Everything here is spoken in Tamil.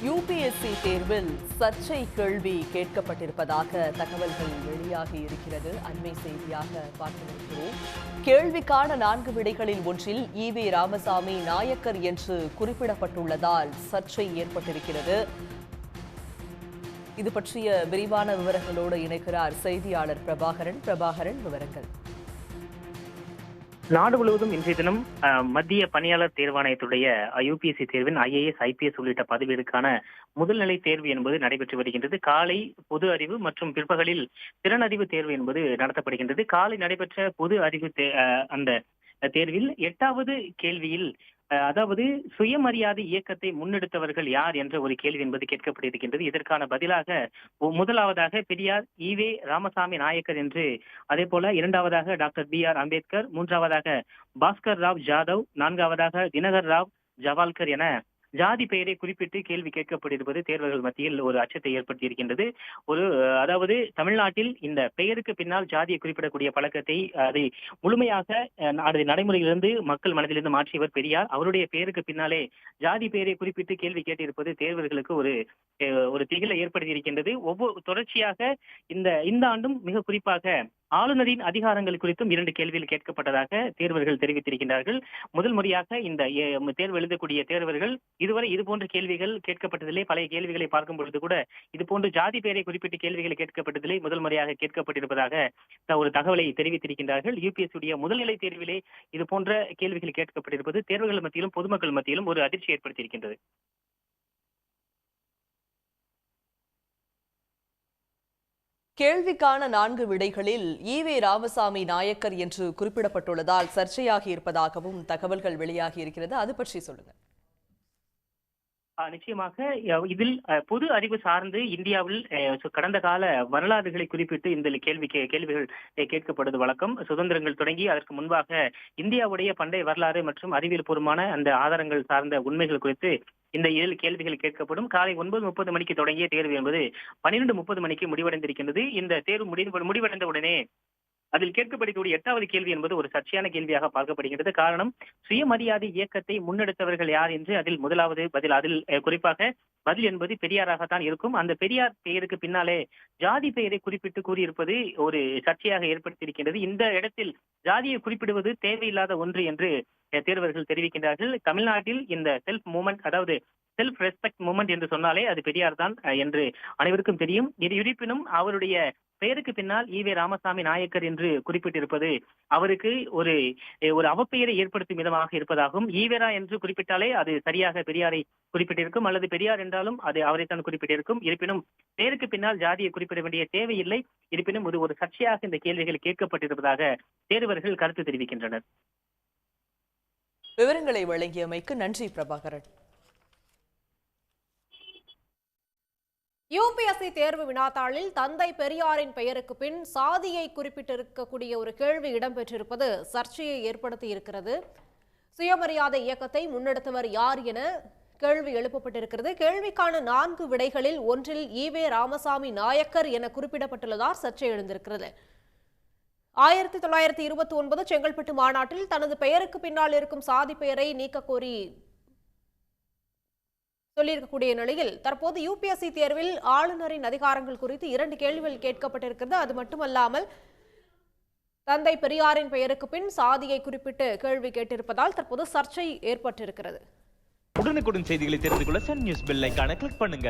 யுபிஎஸ்சி தேர்வில் சர்ச்சை கேள்வி கேட்கப்பட்டிருப்பதாக தகவல்கள் வெளியாகி இருக்கிறது. அண்மை செய்தியாக பார்த்திருக்கிறோம். கேள்விக்கான 4 விடைகளில் ஒன்றில் ஈவே ராமசாமி நாயக்கர் என்று குறிப்பிடப்பட்டுள்ளதால் சர்ச்சை ஏற்பட்டிருக்கிறது. இது பற்றிய விரிவான விவரங்களோடு இணைக்கிறார் செய்தியாளர் பிரபாகரன். விவரங்கள். நாடு முழுவதும் இன்றைய தினம் மத்திய பணியாளர் தேர்வாணையத்துடைய யுபிஎஸ்சி தேர்வின் ஐஏஎஸ், ஐபிஎஸ் உள்ளிட்ட பதவிகளுக்கான முதல்நிலை தேர்வு என்பது நடைபெற்று வருகின்றது. காலை பொது அறிவு மற்றும் பிற்பகலில் திறனறிவு தேர்வு என்பது நடத்தப்படுகின்றது. காலை நடைபெற்ற பொது அறிவு அந்த தேர்வில் 8வது கேள்வியில் அதாவது சுயமரியாதை இயக்கத்தை முன்னெடுத்தவர்கள் யார் என்ற ஒரு கேள்வி என்பது கேட்கப்பட்டிருக்கின்றது. இதற்கான பதிலாக முதலாவதாக பெரியார் ஈவே ராமசாமி நாயக்கர் என்று, அதே போல 2வதாக டாக்டர் BR அம்பேத்கர், 3வதாக பாஸ்கர் ராவ் ஜாதவ், 4வதாக தினகர் ராவ் ஜவால்கர் என ஜாதி பெயரை குறிப்பிட்டு கேள்வி கேட்கப்பட்டிருப்பது தேர்வர்கள் மத்தியில் ஒரு அச்சத்தை ஏற்படுத்தியிருக்கின்றது. அதாவது தமிழ்நாட்டில் இந்த பெயருக்கு பின்னால் ஜாதியை குறிப்பிடக்கூடிய பழக்கத்தை அதை முழுமையாக நடைமுறையிலிருந்து மக்கள் மனதிலிருந்து மாற்றியவர் பெரியார். அவருடைய பெயருக்கு பின்னாலே ஜாதி பெயரை குறிப்பிட்டு கேள்வி கேட்டிருப்பது தேர்வர்களுக்கு ஒரு திகிலை ஏற்படுத்தியிருக்கின்றது. தொடர்ச்சியாக இந்த ஆண்டும் மிக குறிப்பாக ஆளுநரின் அதிகாரங்கள் குறித்தும் 2 கேள்விகள் கேட்கப்பட்டதாக தேர்வர்கள் தெரிவித்திருக்கின்றார்கள். முதல் முறையாக இந்த தேர்வு எழுதக்கூடிய தேர்வர்கள் இதுவரை இதுபோன்ற கேள்விகள் கேட்கப்பட்டதில்லை. பழைய கேள்விகளை பார்க்கும் பொழுது கூட இதுபோன்று ஜாதி பெயரை குறிப்பிட்டு கேள்விகள் கேட்கப்பட்டதில்லை. முதல் முறையாக கேட்கப்பட்டிருப்பதாக ஒரு தகவலை தெரிவித்திருக்கின்றார்கள். யுபிஎஸ்சி முதல்நிலை தேர்விலே இது போன்ற கேள்விகள் கேட்கப்பட்டிருப்பது தேர்வுகள் மத்தியிலும் பொதுமக்கள் மத்தியிலும் ஒரு அதிர்ச்சி ஏற்படுத்தியிருக்கின்றது. கேள்விக்கான 4 விடைகளில் ஈவே ராமசாமி நாயக்கர் என்று குறிப்பிடப்பட்டுள்ளதால் சர்ச்சையாகி இருப்பதாகவும் தகவல்கள் வெளியாகி இருக்கிறது. அது பற்றி சொல்லுங்க. நிச்சயமாக இதில் பொது அறிவு சார்ந்து இந்தியாவில் கடந்த கால வரலாறுகளை குறிப்பிட்டு இந்த கேள்விகள் கேட்கப்படுவது வழக்கம். சுதந்திரங்கள் தொடங்கி அதற்கு முன்பாக இந்தியாவுடைய பண்டைய வரலாறு மற்றும் அறிவியல் பூர்வமான அந்த ஆதாரங்கள் சார்ந்த உண்மைகள் குறித்து இந்த 7 கேள்விகள் கேட்கப்படும். காலை 9:30 மணிக்கு தொடங்கிய தேர்வு என்பது 12:30 மணிக்கு முடிவடைந்திருக்கின்றது. இந்த தேர்வு முடிவடைந்த உடனே அதில் கேட்கப்படக்கூடிய 8வது கேள்வி என்பது ஒரு சர்ச்சையான கேள்வியாக பார்க்கப்படுகிறது. காரணம், சுயமரியாதை இயக்கத்தை முன்னெடுத்தவர்கள் யார் என்று அதில் முதலாவது பதில். அதில் குறிப்பாக பதில் என்பது பெரியாராகத்தான் இருக்கும். அந்த பெரியார் பெயருக்கு பின்னாலே ஜாதி பெயரை குறிப்பிட்டு கூறியிருப்பது ஒரு சர்ச்சையாக ஏற்படுத்தியிருக்கின்றது. இந்த இடத்தில் ஜாதியை குறிப்பிடுவது தேவையில்லாத ஒன்று என்று தேர்வர்கள் தெரிவிக்கின்றார்கள். தமிழ்நாட்டில் இந்த செல்ஃப் மூவ்மெண்ட், அதாவது செல்ஃப் ரெஸ்பெக்ட் மூவ்மெண்ட் என்று சொன்னாலே அது பெரியார் தான் என்று அனைவருக்கும் தெரியும். இருப்பினும் அவருடைய பெயருக்கு பின்னால் ஈவே ராமசாமி நாயக்கர் என்று குறிப்பிட்டிருப்பது அவருக்கு ஒரு அவப்பெயரை ஏற்படுத்தும் விதமாக இருப்பதாகவும், ஈவேரா என்று குறிப்பிட்டாலே அது சரியாக பெரியாரை குறிப்பிட்டிருக்கும், அல்லது பெரியார் என்றாலும் அது அவரைத்தான் குறிப்பிட்டிருக்கும். இருப்பினும் பெயருக்கு பின்னால் ஜாதியை குறிப்பிட வேண்டிய தேவையில்லை. இருப்பினும் ஒரு சர்ச்சையாக இந்த கேள்விகள் கேட்கப்பட்டிருப்பதாக தேர்வர்கள் கருத்து தெரிவிக்கின்றனர். விவரங்களை வழங்கியமைக்கு நன்றி பிரபாகரன். யுபிஎஸ்சி தேர்வு வினாத்தாளில் தந்தை பெரியாரின் பெயருக்கு பின் சாதியை குறிப்பிட்டிருக்கக்கூடிய ஒரு கேள்வி இடம்பெற்றிருப்பது சர்ச்சையை ஏற்படுத்தி இருக்கிறது. சுயமரியாதை இயக்கத்தை முன்னெடுத்தவர் யார் என கேள்வி எழுப்பப்பட்டிருக்கிறது. கேள்விக்கான 4 விடைகளில் ஒன்றில் ஈவே ராமசாமி நாயக்கர் என குறிப்பிடப்பட்டுள்ளதால் சர்ச்சை எழுந்திருக்கிறது. 1929 செங்கல்பட்டு மாநாட்டில் தனது பெயருக்கு பின்னால் இருக்கும் சாதி பெயரை நீக்க கோரி சொல்லியிருக்கக்கூடிய நிலையில் தற்போது யுபிஎஸ்சி தேர்வில் ஆளுநரின் அதிகாரங்கள் குறித்து 2 கேள்விகள் கேட்கப்பட்டிருக்கிறது. அது மட்டுமல்லாமல் தந்தை பெரியாரின் பெயருக்கு பின் சாதியை குறிப்பிட்டு கேள்வி கேட்டிருப்பதால் தற்போது சர்ச்சை ஏற்பட்டிருக்கிறது. உடனுக்குடன் செய்திகளை தெரிந்து கொள்ள சன் நியூஸ் பெல் ஐகானை கிளிக் பண்ணுங்க.